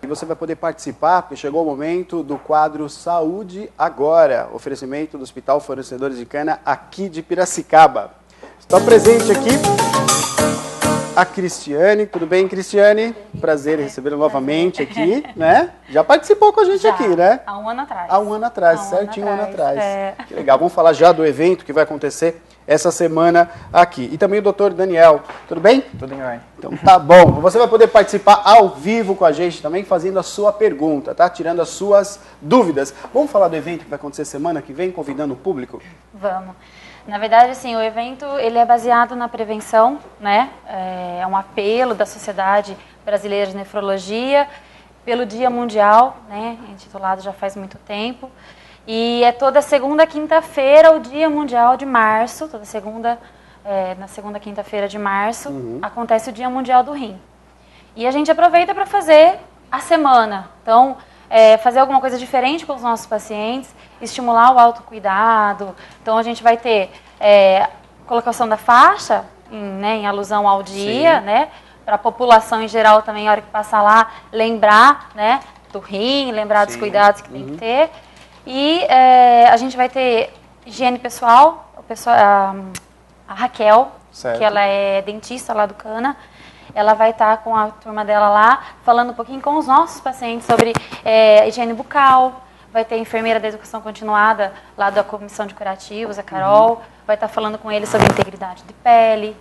E você vai poder participar, porque chegou o momento do quadro Saúde Agora, oferecimento do Hospital Fornecedores de Cana aqui de Piracicaba. Está presente aqui a Cristiane. Tudo bem, Cristiane? Prazer em recebê-la novamente aqui, né? Já participou com a gente aqui, né? Há um ano atrás. Há um ano atrás, certinho um ano atrás. É. Que legal. Vamos falar já do evento que vai acontecer essa semana aqui. E também o doutor Daniel. Tudo bem? Tudo bem. Então tá bom. Você vai poder participar ao vivo com a gente também, fazendo a sua pergunta, tá? Tirando as suas dúvidas. Vamos falar do evento que vai acontecer semana que vem, convidando o público? Vamos. Na verdade, assim, o evento ele é baseado na prevenção, né? É um apelo da Sociedade Brasileira de Nefrologia pelo Dia Mundial, né? Intitulado já faz muito tempo. E é toda segunda quinta-feira o Dia Mundial de Março, toda segunda, na segunda quinta-feira de março, acontece o Dia Mundial do Rim. E a gente aproveita para fazer a semana. Então, fazer alguma coisa diferente com os nossos pacientes, estimular o autocuidado. Então, a gente vai ter colocação da faixa, em alusão ao dia, né? Para a população em geral também, na hora que passar lá, lembrar, né, do rim, lembrar dos cuidados que tem que ter. E a gente vai ter higiene pessoal, a Raquel, certo, que ela é dentista lá do Cana. Ela vai estar com a turma dela lá, falando um pouquinho com os nossos pacientes sobre higiene bucal. Vai ter a enfermeira da educação continuada, lá da Comissão de Curativos, a Carol. Vai estar falando com eles sobre integridade de pele.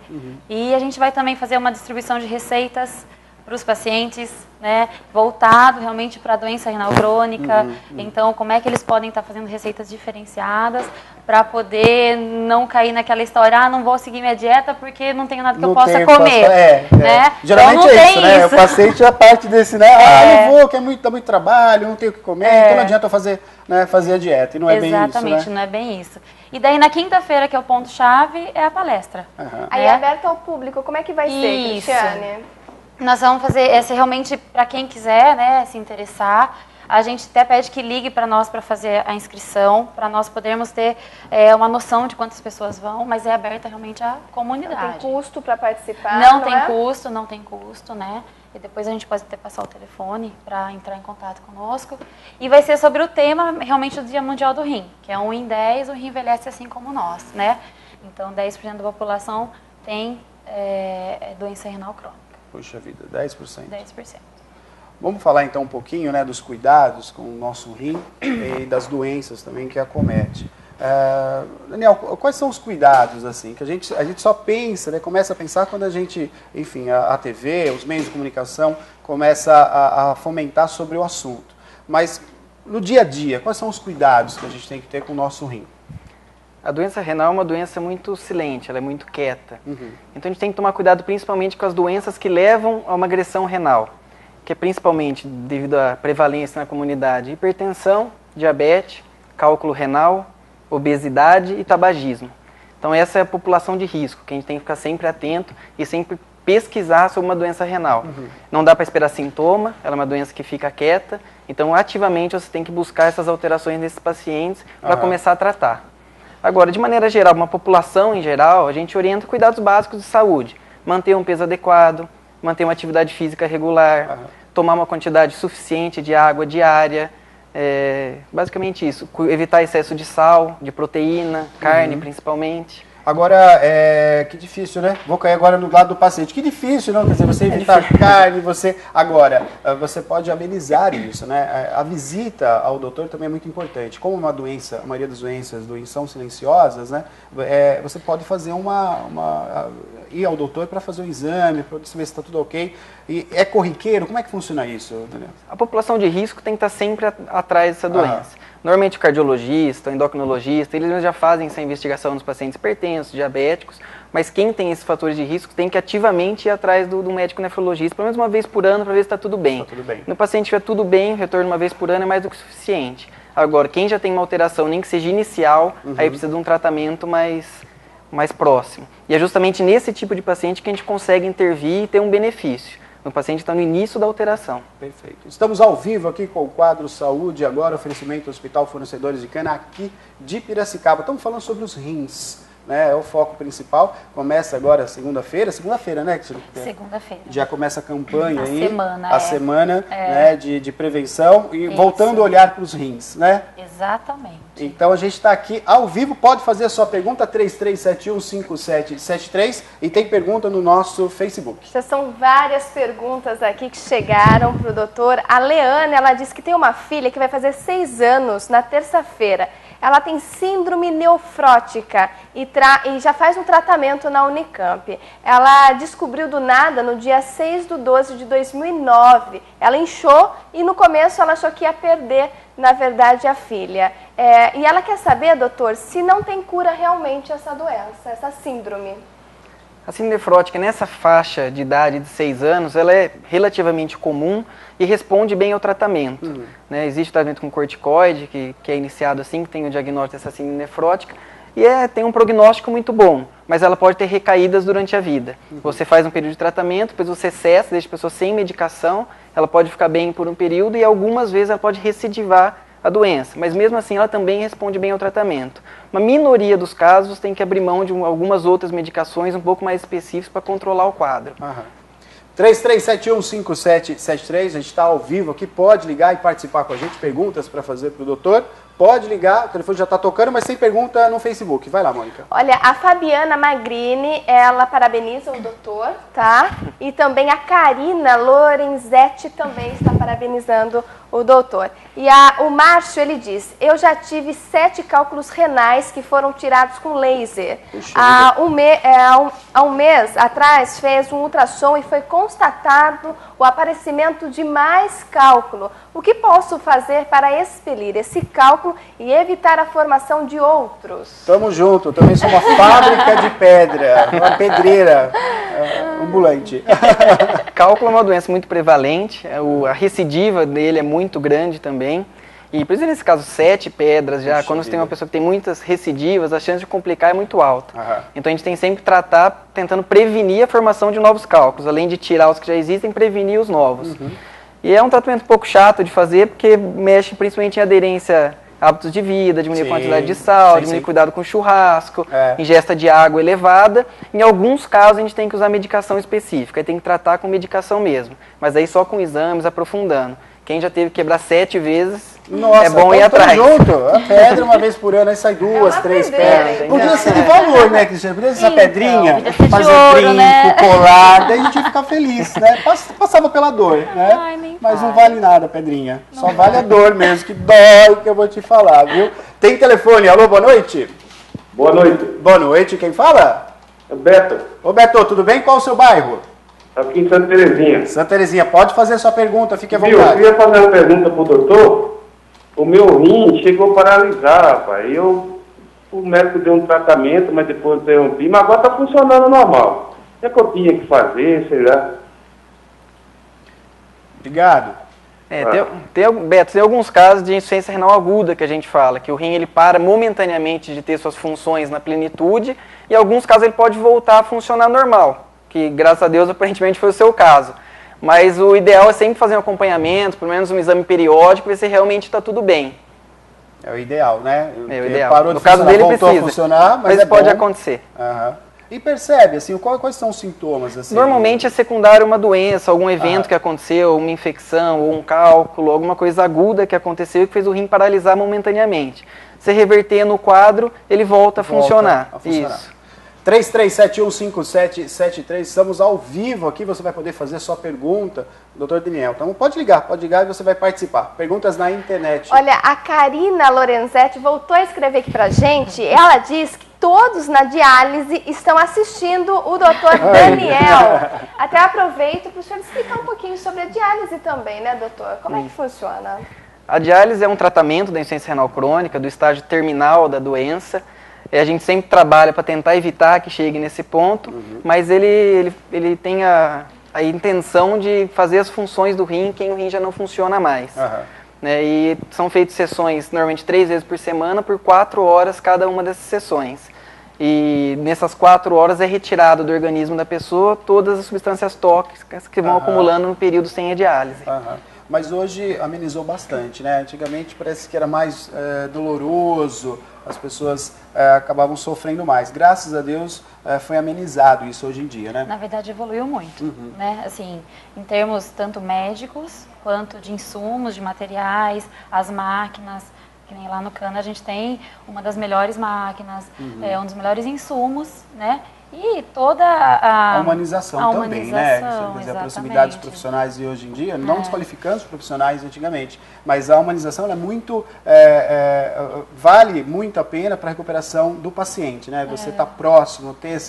E a gente vai também fazer uma distribuição de receitas para os pacientes, né, voltado realmente para a doença renal crônica. Então, como é que eles podem estar fazendo receitas diferenciadas para poder não cair naquela história, não vou seguir minha dieta porque não tenho nada que eu possa comer. Né? Geralmente então, é isso, né? O paciente é a parte desse, né? Não vou, que dá muito trabalho, não tenho o que comer, então não adianta eu fazer a dieta. E não é bem isso, né? Exatamente, não é bem isso. E daí, na quinta-feira, que é o ponto-chave, é a palestra. Aí é aberto ao público, como é que vai ser, Cristiane? Nós vamos fazer essa realmente para quem quiser, né, se interessar. A gente até pede que ligue para nós para fazer a inscrição, para nós podermos ter uma noção de quantas pessoas vão, mas é aberta realmente à comunidade. Não tem custo para participar? Não tem custo, né? E depois a gente pode até passar o telefone para entrar em contato conosco. E vai ser sobre o tema realmente do Dia Mundial do Rim, que é 1 em 10, o rim envelhece assim como nós, né? Então 10% da população tem doença renal crônica. Puxa vida, 10%. 10%. Vamos falar então um pouquinho, né, dos cuidados com o nosso rim e das doenças também que acomete. Daniel, quais são os cuidados assim que a gente só pensa, né, começa a pensar quando a gente, enfim, a TV, os meios de comunicação começa a fomentar sobre o assunto. Mas no dia a dia, quais são os cuidados que a gente tem que ter com o nosso rim? A doença renal é uma doença muito silente, ela é muito quieta. Então a gente tem que tomar cuidado principalmente com as doenças que levam a uma agressão renal, que é principalmente devido à prevalência na comunidade: hipertensão, diabetes, cálculo renal, obesidade e tabagismo. Então essa é a população de risco, que a gente tem que ficar sempre atento e sempre pesquisar sobre uma doença renal. Não dá para esperar sintoma, ela é uma doença que fica quieta, então ativamente você tem que buscar essas alterações nesses pacientes para começar a tratar. Agora, de maneira geral, uma população em geral, a gente orienta cuidados básicos de saúde. Manter um peso adequado, manter uma atividade física regular, tomar uma quantidade suficiente de água diária, basicamente isso. Evitar excesso de sal, de proteína, carne principalmente. Agora, que difícil, né? Vou cair agora no lado do paciente. Que difícil, não? Quer dizer, você evitar carne, você... Agora, você pode amenizar isso, né? A visita ao doutor também é muito importante. Como uma doença, a maioria das doenças são silenciosas, né? Você pode fazer ir ao doutor para fazer um exame, para ver se está tudo ok. E é corriqueiro? Como é que funciona isso, Daniel? A população de risco tem que estar sempre atrás dessa doença. Normalmente o cardiologista, o endocrinologista, eles já fazem essa investigação nos pacientes hipertensos, diabéticos, mas quem tem esses fatores de risco tem que ativamente ir atrás do médico nefrologista, pelo menos uma vez por ano, para ver se está tudo bem. Tá tudo bem. No paciente tiver tudo bem, o retorno uma vez por ano é mais do que suficiente. Agora, quem já tem uma alteração, nem que seja inicial, aí precisa de um tratamento mais próximo. E é justamente nesse tipo de paciente que a gente consegue intervir e ter um benefício. O paciente está no início da alteração. Perfeito. Estamos ao vivo aqui com o quadro Saúde Agora, oferecimento do Hospital Fornecedores de Cana aqui de Piracicaba. Estamos falando sobre os rins. né? É o foco principal. Começa agora segunda-feira, né? Segunda-feira. Já começa a campanha aí. A semana né, de prevenção e voltando a olhar para os rins, né? Exatamente. Então a gente está aqui ao vivo, pode fazer a sua pergunta, 33715773, e tem pergunta no nosso Facebook. Já são várias perguntas aqui que chegaram para o doutor. A Leana, ela disse que tem uma filha que vai fazer 6 anos na terça-feira. Ela tem síndrome nefrótica e já faz um tratamento na Unicamp. Ela descobriu do nada no dia 6/12/2009. Ela inchou e no começo ela achou que ia perder, na verdade, a filha. E ela quer saber, doutor, se não tem cura realmente essa doença, essa síndrome. A síndrome nefrótica, nessa faixa de idade de 6 anos, ela é relativamente comum e responde bem ao tratamento. Né? Existe o tratamento com corticoide, que é iniciado assim que tem o diagnóstico dessa síndrome nefrótica, e tem um prognóstico muito bom, mas ela pode ter recaídas durante a vida. Você faz um período de tratamento, depois você cessa, deixa a pessoa sem medicação, ela pode ficar bem por um período e algumas vezes ela pode recidivar a doença, mas mesmo assim ela também responde bem ao tratamento. Uma minoria dos casos tem que abrir mão de algumas outras medicações um pouco mais específicas para controlar o quadro. 33715773, a gente está ao vivo aqui, pode ligar e participar com a gente, perguntas para fazer para o doutor. Pode ligar, o telefone já está tocando, mas sem pergunta no Facebook. Vai lá, Mônica. Olha, a Fabiana Magrini, ela parabeniza o doutor, tá? E também a Karina Lorenzetti também está parabenizando o doutor. E o Márcio, ele diz, eu já tive 7 cálculos renais que foram tirados com laser. Há um mês atrás fez um ultrassom e foi constatado o aparecimento de mais cálculo. O que posso fazer para expelir esse cálculo e evitar a formação de outros? Tamo junto, eu também sou uma fábrica de pedra, uma pedreira ambulante. Cálculo é uma doença muito prevalente, a recidiva dele é muito grande também. E por isso, nesse caso, 7 pedras já, quando você tem uma pessoa que tem muitas recidivas, a chance de complicar é muito alta. Então a gente tem sempre que tratar tentando prevenir a formação de novos cálculos, além de tirar os que já existem, prevenir os novos. E é um tratamento um pouco chato de fazer, porque mexe principalmente em aderência a hábitos de vida, diminuir a quantidade de sal, diminuir cuidado com churrasco, ingesta de água elevada. Em alguns casos a gente tem que usar medicação específica, aí tem que tratar com medicação mesmo, mas aí só com exames, aprofundando. Quem já teve que quebrar 7 vezes, nossa, é bom ir atrás. Junto. A pedra uma vez por ano, aí sai 2, 3 pedras. Podia ser de valor, né, Cristiano? Podia ser essa pedrinha, fazer ouro, brinco, né? colar, daí a gente ia ficar feliz, né? Passava pela dor, né? Ai, mas não vale nada a pedrinha. Só vale a dor mesmo, que dói, que eu vou te falar, viu? Tem telefone, alô, boa noite? Boa noite. Boa noite, quem fala? É Beto. Ô Beto, tudo bem? Qual o seu bairro? Aqui em Santa Terezinha. Santa Terezinha, pode fazer a sua pergunta, fique à vontade. Eu queria fazer uma pergunta pro doutor. O meu rim chegou a paralisar, rapaz. O médico deu um tratamento, mas depois interrompi, mas agora tá funcionando normal. O que é que eu tinha que fazer, sei lá? Obrigado. Beto, tem alguns casos de insuficiência renal aguda que a gente fala, que o rim ele para momentaneamente de ter suas funções na plenitude, e em alguns casos ele pode voltar a funcionar normal, que graças a Deus aparentemente foi o seu caso. Mas o ideal é sempre fazer um acompanhamento, pelo menos um exame periódico, ver se realmente está tudo bem. É o ideal, né? É o ideal. Parou no de caso dele voltou precisa, a funcionar, mas pode bom. acontecer. E percebe, assim, quais são os sintomas? Assim? Normalmente é secundário uma doença, algum evento que aconteceu, uma infecção, ou um cálculo, alguma coisa aguda que aconteceu e que fez o rim paralisar momentaneamente. Se reverter no quadro, ele volta a funcionar. Isso. 33715773, estamos ao vivo aqui, você vai poder fazer sua pergunta, doutor Daniel. Então pode ligar e você vai participar. Perguntas na internet. Olha, a Karina Lorenzetti voltou a escrever aqui pra gente, ela diz que todos na diálise estão assistindo o doutor Daniel. Até aproveito para o senhor explicar um pouquinho sobre a diálise também, né, doutor? Como é que funciona? A diálise é um tratamento da insuficiência renal crônica, do estágio terminal da doença. A gente sempre trabalha para tentar evitar que chegue nesse ponto, mas ele tem a intenção de fazer as funções do rim quem o rim já não funciona mais. Né? E são feitas sessões normalmente 3 vezes por semana, por 4 horas cada uma dessas sessões. E nessas 4 horas é retirado do organismo da pessoa todas as substâncias tóxicas que vão acumulando no período sem a diálise. mas hoje amenizou bastante, né? Antigamente parece que era mais doloroso, as pessoas acabavam sofrendo mais. Graças a Deus foi amenizado isso hoje em dia, né? Na verdade evoluiu muito, né? Assim, em termos tanto médicos quanto de insumos, de materiais, as máquinas, que nem lá no Cana a gente tem uma das melhores máquinas, um dos melhores insumos, né? E toda a humanização também, né? Quer dizer, a proximidade dos exatamente. profissionais de hoje em dia, não desqualificando os profissionais antigamente, mas a humanização ela é muito, vale muito a pena para a recuperação do paciente, né? Você está próximo, ter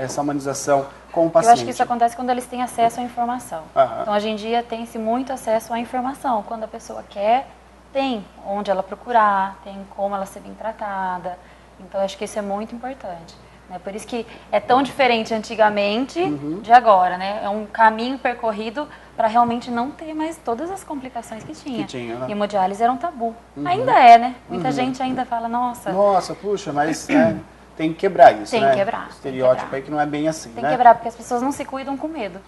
essa humanização com o paciente. Eu acho que isso acontece quando eles têm acesso à informação. Então, hoje em dia, tem-se muito acesso à informação. Quando a pessoa quer, tem onde ela procurar, tem como ela ser bem tratada. Então, acho que isso é muito importante. Por isso que é tão diferente antigamente de agora, né? É um caminho percorrido para realmente não ter mais todas as complicações que tinha. Né? Hemodiálise era um tabu. Ainda é, né? Muita gente ainda fala, nossa... Nossa, puxa, mas tem que quebrar isso, Tem né? que quebrar. Estereótipo aí que não é bem assim, Tem né? que quebrar, porque as pessoas não se cuidam com medo.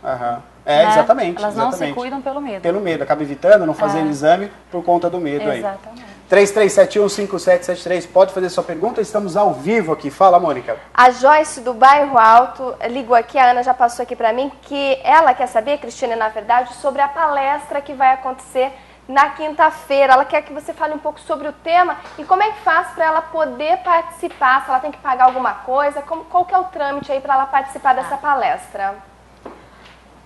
É, exatamente. Elas não se cuidam pelo medo. Pelo medo, acaba evitando, não fazendo exame por conta do medo aí. Exatamente. 33715773, pode fazer sua pergunta, estamos ao vivo aqui. Fala, Mônica. A Joyce do Bairro Alto ligou aqui, a Ana já passou aqui para mim, que ela quer saber, Cristiane, na verdade, sobre a palestra que vai acontecer na quinta-feira. Ela quer que você fale um pouco sobre o tema e como é que faz para ela poder participar, se ela tem que pagar alguma coisa, qual que é o trâmite aí para ela participar dessa palestra?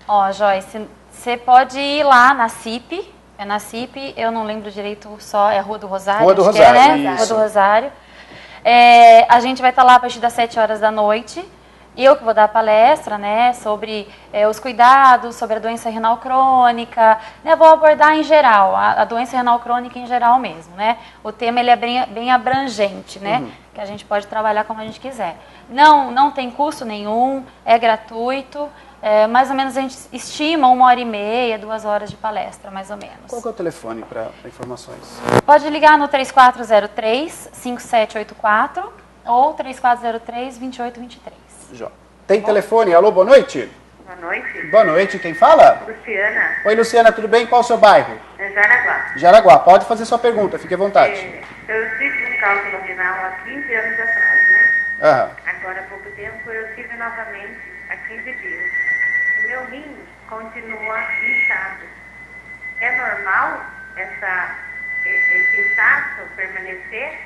Ó, Joyce, você pode ir lá na CIP, na CIP, eu não lembro direito só, é a Rua do Rosário? Rua do Rosário, né? Rua do Rosário. A gente vai estar lá a partir das 7 horas da noite. Eu que vou dar a palestra, né, sobre os cuidados, sobre a doença renal crônica, né, vou abordar em geral, a doença renal crônica em geral mesmo, né. O tema ele é bem abrangente, né, que a gente pode trabalhar como a gente quiser. Não tem custo nenhum, é gratuito. Mais ou menos a gente estima 1h30, 2 horas de palestra, mais ou menos. Qual que é o telefone para informações? Pode ligar no 3403-5784 ou 3403-2823. Tem telefone? Alô, boa noite? Boa noite. Boa noite, quem fala? Luciana. Oi, Luciana, tudo bem? Qual o seu bairro? É Jaraguá. Jaraguá, pode fazer sua pergunta, fique à vontade. Eu tive um cálculo renal há 15 anos atrás, né? Agora há pouco tempo eu tive novamente há 15 dias. O meu rim continua inchado. É normal esse inchaço permanecer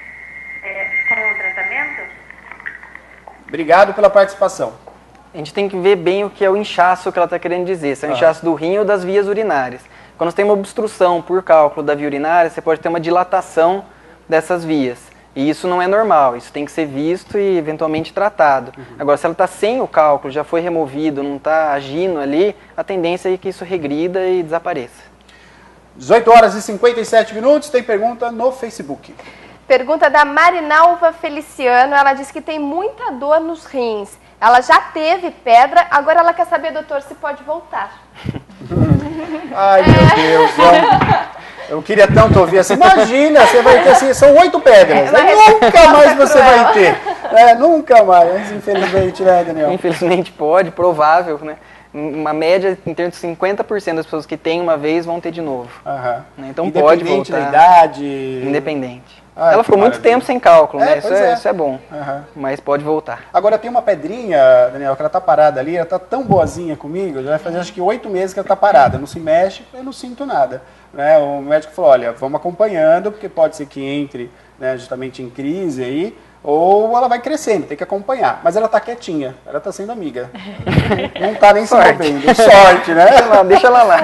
com o tratamento? Obrigado pela participação. A gente tem que ver bem o que é o inchaço que ela está querendo dizer, se é o inchaço do rim ou das vias urinárias. Quando você tem uma obstrução por cálculo da via urinária, você pode ter uma dilatação dessas vias. E isso não é normal, isso tem que ser visto e eventualmente tratado. Agora, se ela está sem o cálculo, já foi removido, não está agindo ali, a tendência é que isso regrida e desapareça. 18 horas e 57 minutos, tem pergunta no Facebook. Pergunta da Marinalva Feliciano, ela diz que tem muita dor nos rins. Ela já teve pedra, agora ela quer saber, doutor, se pode voltar. Ai, meu Deus, eu queria tanto ouvir assim. Imagina, você vai ter assim, são 8 pedras. Nunca mais você vai ter. Nunca mais, infelizmente, né, Daniel? Infelizmente pode, provável, né? Uma média em termos de 50% das pessoas que têm uma vez vão ter de novo. Né? Então pode voltar. Independente da idade? Independente. Ela ficou muito tempo sem cálculo, né? Isso é bom, mas pode voltar. Agora tem uma pedrinha, Daniel, que ela tá parada ali, ela tá tão boazinha comigo, já vai fazer acho que 8 meses que ela tá parada, não se mexe, eu não sinto nada. Né? O médico falou, olha, vamos acompanhando, porque pode ser que entre, né, justamente em crise aí, ou ela vai crescendo, tem que acompanhar. Mas ela tá quietinha, ela tá sendo amiga. Não tá nem se movendo. Sorte, né? Deixa ela lá.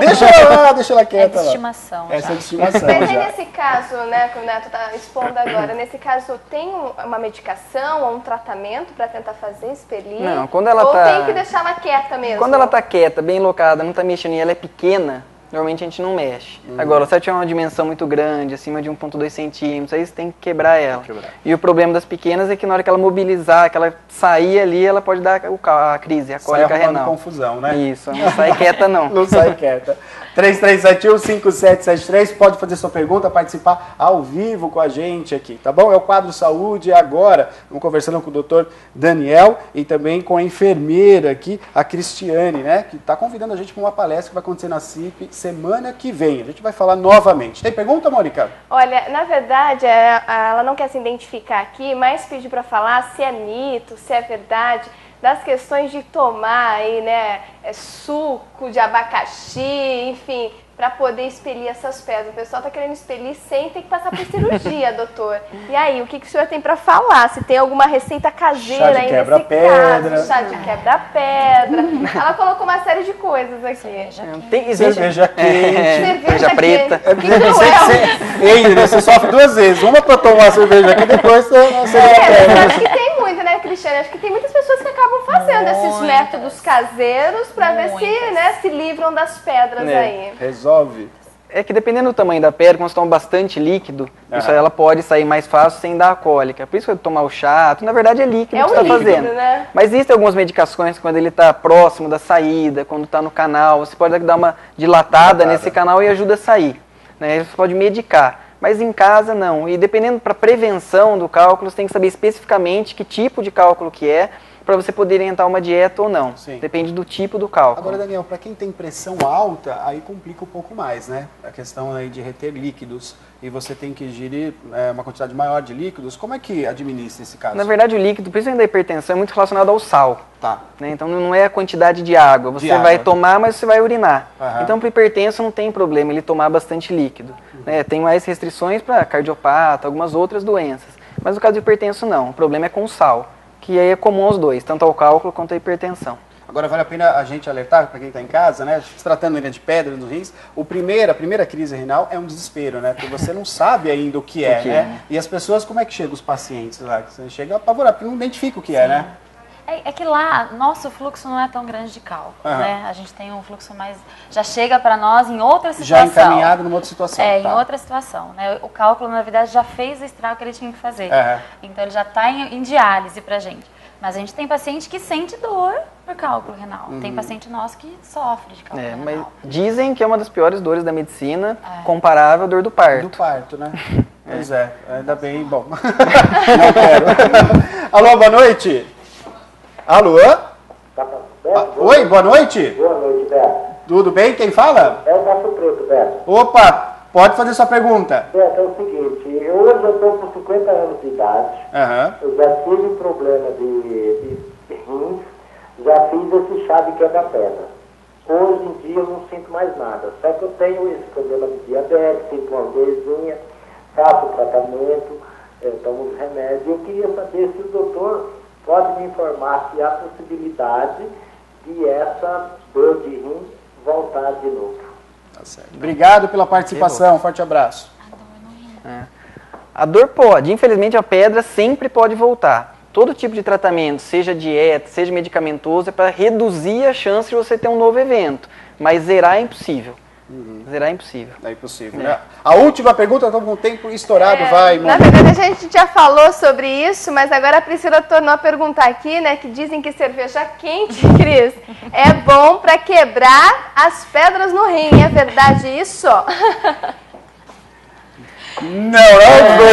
Deixa ela quieta lá. É de estimação. Essa é de estimação. Mas e nesse caso, né, que o Neto tá expondo agora, nesse caso tem uma medicação ou um tratamento para tentar fazer expelir? Não, quando ela ou tem que deixar ela quieta mesmo? Quando ela tá quieta, bem locada, não tá mexendo e ela é pequena, normalmente a gente não mexe. Agora, se ela tiver uma dimensão muito grande, acima de 1,2 centímetros, aí você tem que quebrar ela. E o problema das pequenas é que na hora que ela mobilizar, que ela sair ali, ela pode dar a crise, a cólica renal. Confusão, né? Isso, não sai quieta não. Não sai quieta. 3371-5773, pode fazer sua pergunta, participar ao vivo com a gente aqui, tá bom? É o quadro Saúde agora. Estamos conversando com o doutor Daniel e também com a enfermeira aqui, a Cristiane, né? Que está convidando a gente para uma palestra que vai acontecer na CIP semana que vem. A gente vai falar novamente. Tem pergunta, Mônica? Olha, na verdade, ela não quer se identificar aqui, mas pediu para falar se é mito, se é verdade, das questões de tomar aí, né, suco de abacaxi, enfim, para poder expelir essas pedras. O pessoal está querendo expelir sem ter que passar por cirurgia, doutor. E aí, o que o senhor tem para falar? Se tem alguma receita caseira aí nesse caso? Chá de quebra-pedra. Ela colocou uma série de coisas aqui. Cerveja quente. Cerveja preta. Você sofre duas vezes. Uma para tomar cerveja aqui, depois a cerveja quente. Acho que tem muito, né, Cristiane? Acho que tem muitas pessoas que acabam fazendo esses métodos caseiros para ver se, né, se livram das pedras aí. Resolve. É que dependendo do tamanho da pedra, quando você toma bastante líquido, isso aí ela pode sair mais fácil sem dar a cólica. Por isso que tomar o chá, na verdade é líquido que você está fazendo. Né? Mas existem algumas medicações quando ele está próximo da saída, quando está no canal, você pode dar uma dilatada nesse canal e ajuda a sair. Né? Você pode medicar. Mas em casa não. E dependendo para prevenção do cálculo, você tem que saber especificamente que tipo de cálculo que é, para você poder orientar uma dieta ou não. Sim. Depende do tipo do cálculo. Agora, Daniel, para quem tem pressão alta, aí complica um pouco mais, né? A questão aí de reter líquidos e você tem que ingerir uma quantidade maior de líquidos. Como é que administra esse caso? Na verdade, o líquido, principalmente da hipertensão, é muito relacionado ao sal. Tá. Né? Então, não é a quantidade de água. Você vai tomar, mas você vai urinar. Então, para o hipertenso, não tem problema ele tomar bastante líquido. Né? Tem mais restrições para cardiopata, algumas outras doenças. Mas no caso do hipertenso, não. O problema é com o sal, que aí é comum aos dois, tanto ao cálculo quanto à hipertensão. Agora, vale a pena a gente alertar para quem está em casa, né? Se tratando ainda de pedra nos rins, a primeira crise renal é um desespero, né? Porque você não sabe ainda o que é, né? E as pessoas, como é que chegam os pacientes lá? Você chega apavorado, porque não identifica o que é, né? É que lá, nosso fluxo não é tão grande de cálculo, né? A gente tem um fluxo mais... Já chega para nós em outra situação. Já encaminhado numa outra situação. Em outra situação, né? O cálculo, na verdade, já fez o estrago que ele tinha que fazer. Então, ele já está em diálise para a gente. Mas a gente tem paciente que sente dor por cálculo renal. Tem paciente nosso que sofre de cálculo renal. Mas dizem que é uma das piores dores da medicina, comparável à dor do parto. Do parto, né? Pois é, ainda bem, bom. Não quero. Alô, boa noite. Alô? Oi, boa noite. Boa noite, Beto. Tudo bem? Quem fala? É o Mato Preto, Beto. Opa, pode fazer sua pergunta. Beto, é o seguinte, hoje eu estou com 50 anos de idade, eu já tive problema de rins, já fiz esse chá de quebra-pedra. Hoje em dia eu não sinto mais nada, só que eu tenho esse problema de diabetes, sinto uma dorzinha, faço o tratamento, tomo os remédios. Eu queria saber se o doutor pode me informar se há possibilidade de essa dor de rim voltar de novo. Tá certo. Obrigado pela participação, um forte abraço. A dor pode, infelizmente a pedra sempre pode voltar. Todo tipo de tratamento, seja dieta, seja medicamentoso, é para reduzir a chance de você ter um novo evento. Mas zerar é impossível. Zerar é impossível. É impossível, né? A última pergunta, estamos com o tempo estourado, vai. Na verdade, a gente já falou sobre isso, mas agora a Priscila tornou a perguntar aqui, né, que dizem que cerveja quente, Cris, é bom para quebrar as pedras no rim. É verdade isso? Não,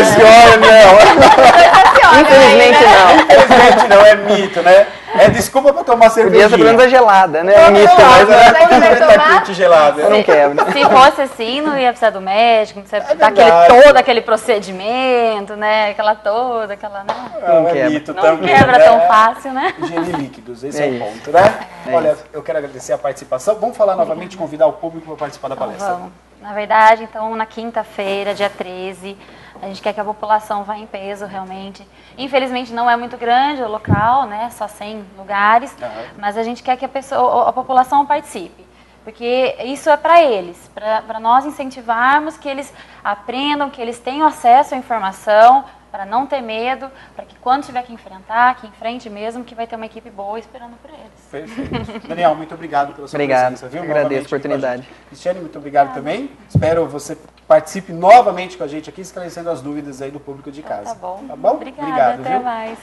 senhora, não. Infelizmente não. Infelizmente não, é mito, né? É desculpa pra tomar cerveja. Podia ser gelada, né? É mito, mas não é quente gelada. Eu não quebro. Se fosse assim, não ia precisar do médico, não precisa dar todo aquele procedimento, né? Aquela. Não é mito também. Não quebra tão fácil, né? Ingerir líquidos, esse é o ponto, né? Olha, eu quero agradecer a participação. Vamos falar novamente, convidar o público para participar da palestra. Vamos. Na verdade, então, na quinta-feira, dia 13, a gente quer que a população vá em peso, realmente. Infelizmente, não é muito grande o local, né? Só 100 lugares, mas a gente quer que a população participe. Porque isso é para eles, para nós incentivarmos que eles aprendam, que eles tenham acesso à informação, para não ter medo, para que quando tiver que enfrentar, que enfrente mesmo, que vai ter uma equipe boa esperando por eles. Perfeito. Daniel, muito obrigado pela sua presença, viu? Agradeço a oportunidade. Cristiane, muito obrigado também. Espero você participe novamente com a gente aqui, esclarecendo as dúvidas aí do público de casa. Tá bom. Tá bom? Obrigada, até mais.